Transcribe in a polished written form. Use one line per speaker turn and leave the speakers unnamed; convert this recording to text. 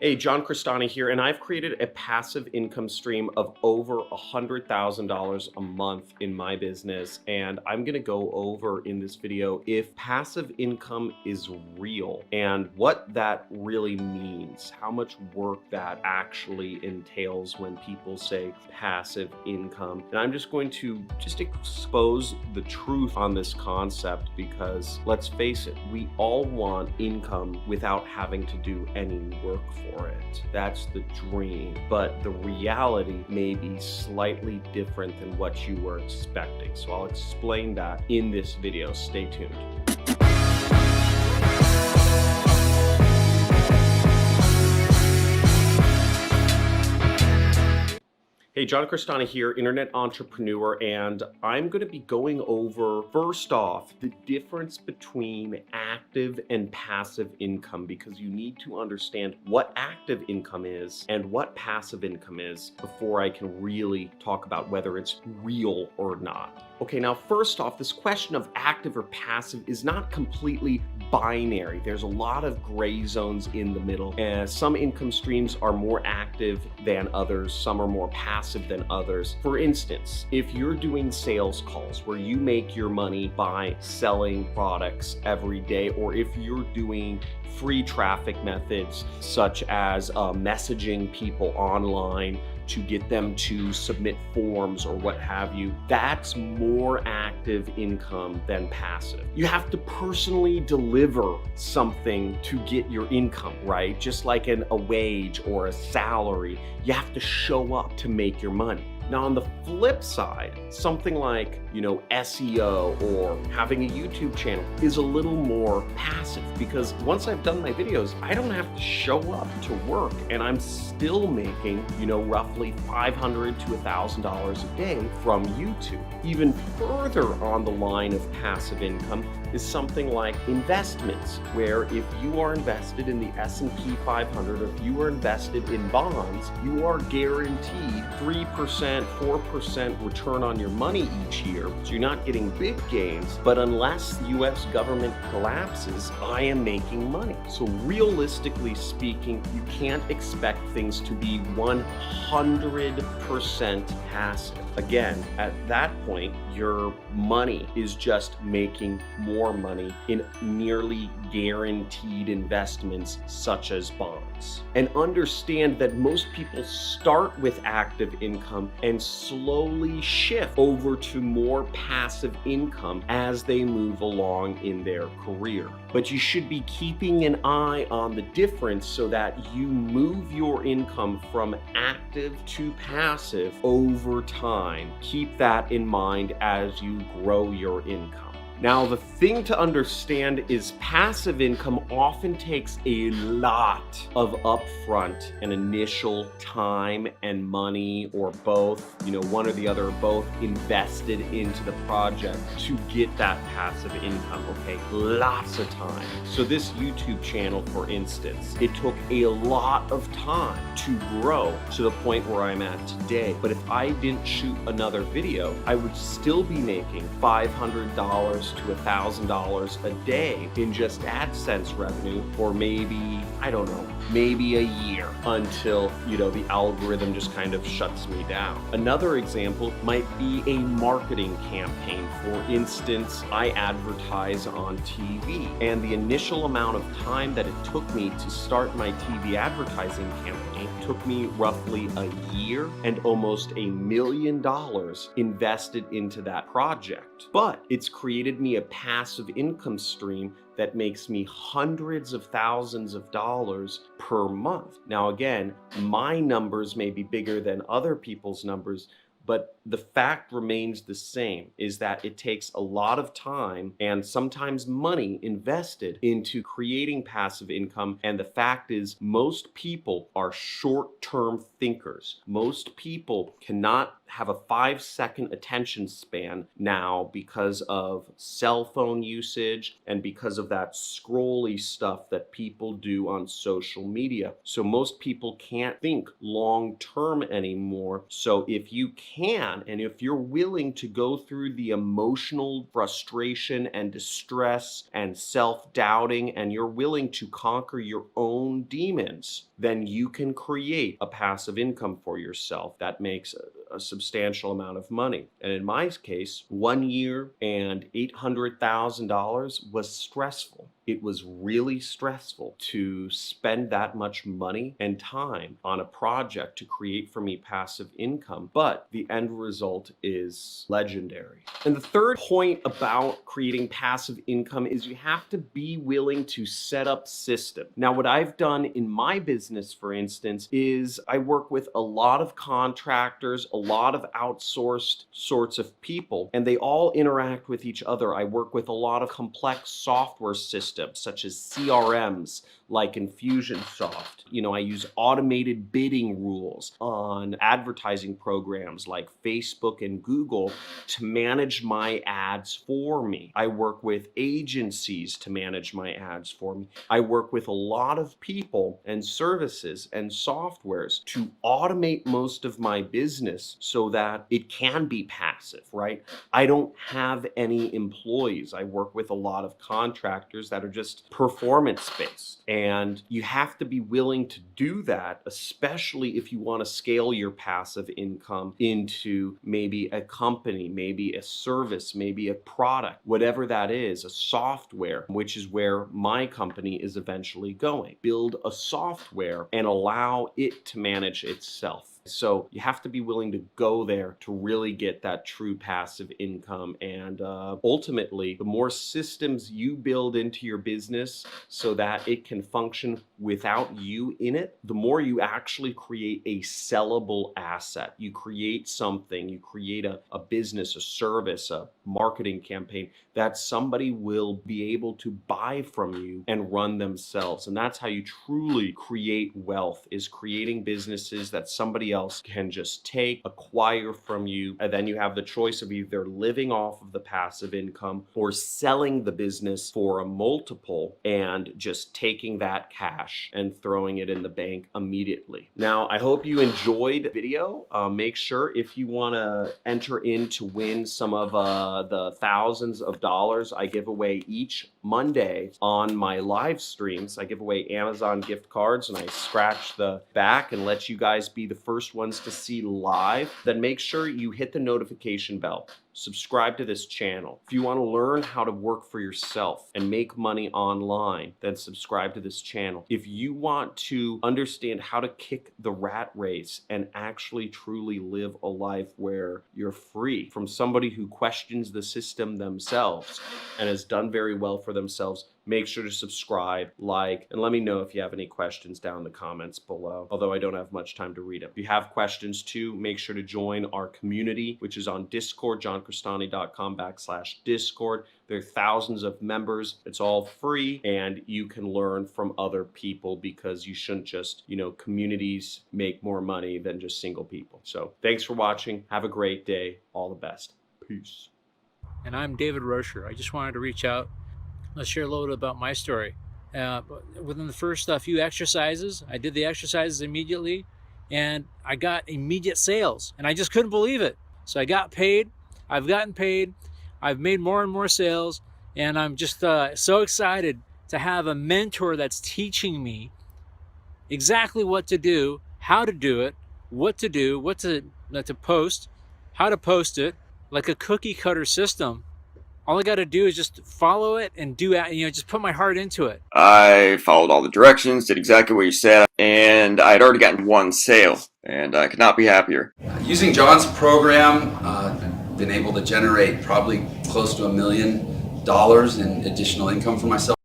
Hey, John Crestani here, and I've created a passive income stream of over $100,000 a month in my business. And I'm going to go over in this video if passive income is real and what that really means, how much work that actually entails when people say passive income. And I'm just going to expose the truth on this concept because let's face it, we all want income without having to do any work for it. That's the dream, but the reality may be slightly different than what you were expecting. So I'll explain that in this video. Stay tuned. Hey, John Crestani here, internet entrepreneur, and I'm going to be going over, first off, the difference between active and passive income, because you need to understand what active income is and what passive income is before I can really talk about whether it's real or not. Okay, now first off, this question of active or passive is not completely binary. There's a lot of gray zones in the middle, and some income streams are more active than others, some are more passive than others. For instance, if you're doing sales calls where you make your money by selling products every day, or if you're doing free traffic methods such as messaging people online to get them to submit forms or what have you, that's more active income than passive. You have to personally deliver something to get your income, right? Just like a wage or a salary, you have to show up to make your money. Now, on the flip side, something like, SEO or having a YouTube channel is a little more passive, because once I've done my videos, I don't have to show up to work, and I'm still making, roughly $500 to $1,000 a day from YouTube. Even further on the line of passive income is something like investments, where if you are invested in the S&P 500, or if you are invested in bonds, you are guaranteed 3%, 4% return on your money each year. So you're not getting big gains, but unless the US government collapses, I am making money. So realistically speaking, you can't expect things to be 100% passive. Again, at that point, your money is just making more money in nearly guaranteed investments such as bonds. And understand that most people start with active income and slowly shift over to more passive income as they move along in their career. But you should be keeping an eye on the difference so that you move your income from active to passive over time. Keep that in mind as you grow your income. Now, the thing to understand is passive income often takes a lot of upfront and initial time and money, or both, one or the other, both invested into the project to get that passive income, okay? Lots of time. So this YouTube channel, for instance, it took a lot of time to grow to the point where I'm at today. But if I didn't shoot another video, I would still be making $500 to $1,000 a day in just AdSense revenue for maybe, maybe a year until, the algorithm just kind of shuts me down. Another example might be a marketing campaign. For instance, I advertise on TV, and the initial amount of time that it took me to start my TV advertising campaign took me roughly a year and almost $1 million invested into that project. But it's created me a passive income stream that makes me hundreds of thousands of dollars per month. Now, again, my numbers may be bigger than other people's numbers, but the fact remains the same, is that it takes a lot of time and sometimes money invested into creating passive income. And the fact is, most people are short-term thinkers. Most people cannot have a 5-second attention span now because of cell phone usage and because of that scrolly stuff that people do on social media. So most people can't think long term anymore. So if you can, and if you're willing to go through the emotional frustration and distress and self-doubting, and you're willing to conquer your own demons, then you can create a passive income for yourself that makes a substantial amount of money. And in my case, 1 year and $800,000 was stressful. It was really stressful to spend that much money and time on a project to create for me passive income, but the end result is legendary. And the third point about creating passive income is you have to be willing to set up systems. Now, what I've done in my business, for instance, is I work with a lot of contractors, a lot of outsourced sorts of people, and they all interact with each other. I work with a lot of complex software systems such as CRMs like Infusionsoft. I use automated bidding rules on advertising programs like Facebook and Google to manage my ads for me. I work with agencies to manage my ads for me. I work with a lot of people and services and softwares to automate most of my business so that it can be passive, right? I don't have any employees. I work with a lot of contractors that are just performance-based. And you have to be willing to do that, especially if you want to scale your passive income into maybe a company, maybe a service, maybe a product, whatever that is, a software, which is where my company is eventually going. Build a software and allow it to manage itself. So you have to be willing to go there to really get that true passive income. And ultimately, the more systems you build into your business so that it can function without you in it, the more you actually create a sellable asset. You create something, you create a business, a service, a marketing campaign that somebody will be able to buy from you and run themselves. And that's how you truly create wealth, is creating businesses that somebody else can just take, acquire from you, and then you have the choice of either living off of the passive income or selling the business for a multiple and just taking that cash and throwing it in the bank immediately. Now, I hope you enjoyed the video. Make sure if you want to enter in to win some of the thousands of dollars I give away each Monday on my live streams. I give away Amazon gift cards and I scratch the back and let you guys be the first ones to see live. Then make sure you hit the notification bell. Subscribe to this channel. If you want to learn how to work for yourself and make money online, then subscribe to this channel. If you want to understand how to kick the rat race and actually truly live a life where you're free from somebody who questions the system themselves and has done very well for themselves, make sure to subscribe, like, and let me know if you have any questions down in the comments below, although I don't have much time to read them. If you have questions too, make sure to join our community, which is on Discord, johncristani.com/Discord. There are thousands of members. It's all free, and you can learn from other people because you shouldn't just, communities make more money than just single people. So thanks for watching. Have a great day. All the best. Peace.
And I'm David Rocher. I just wanted to reach out. Let's share a little bit about my story. Within the first few exercises, I did the exercises immediately, and I got immediate sales, and I just couldn't believe it. So I got paid. I've gotten paid. I've made more and more sales, and I'm just so excited to have a mentor that's teaching me exactly what to do, how to do it, what to do, what to post, how to post it, like a cookie cutter system. All I got to do is just follow it and just put my heart into it.
I followed all the directions, did exactly what you said, and I had already gotten one sale, and I could not be happier.
Using John's program, been able to generate probably close to $1 million in additional income for myself.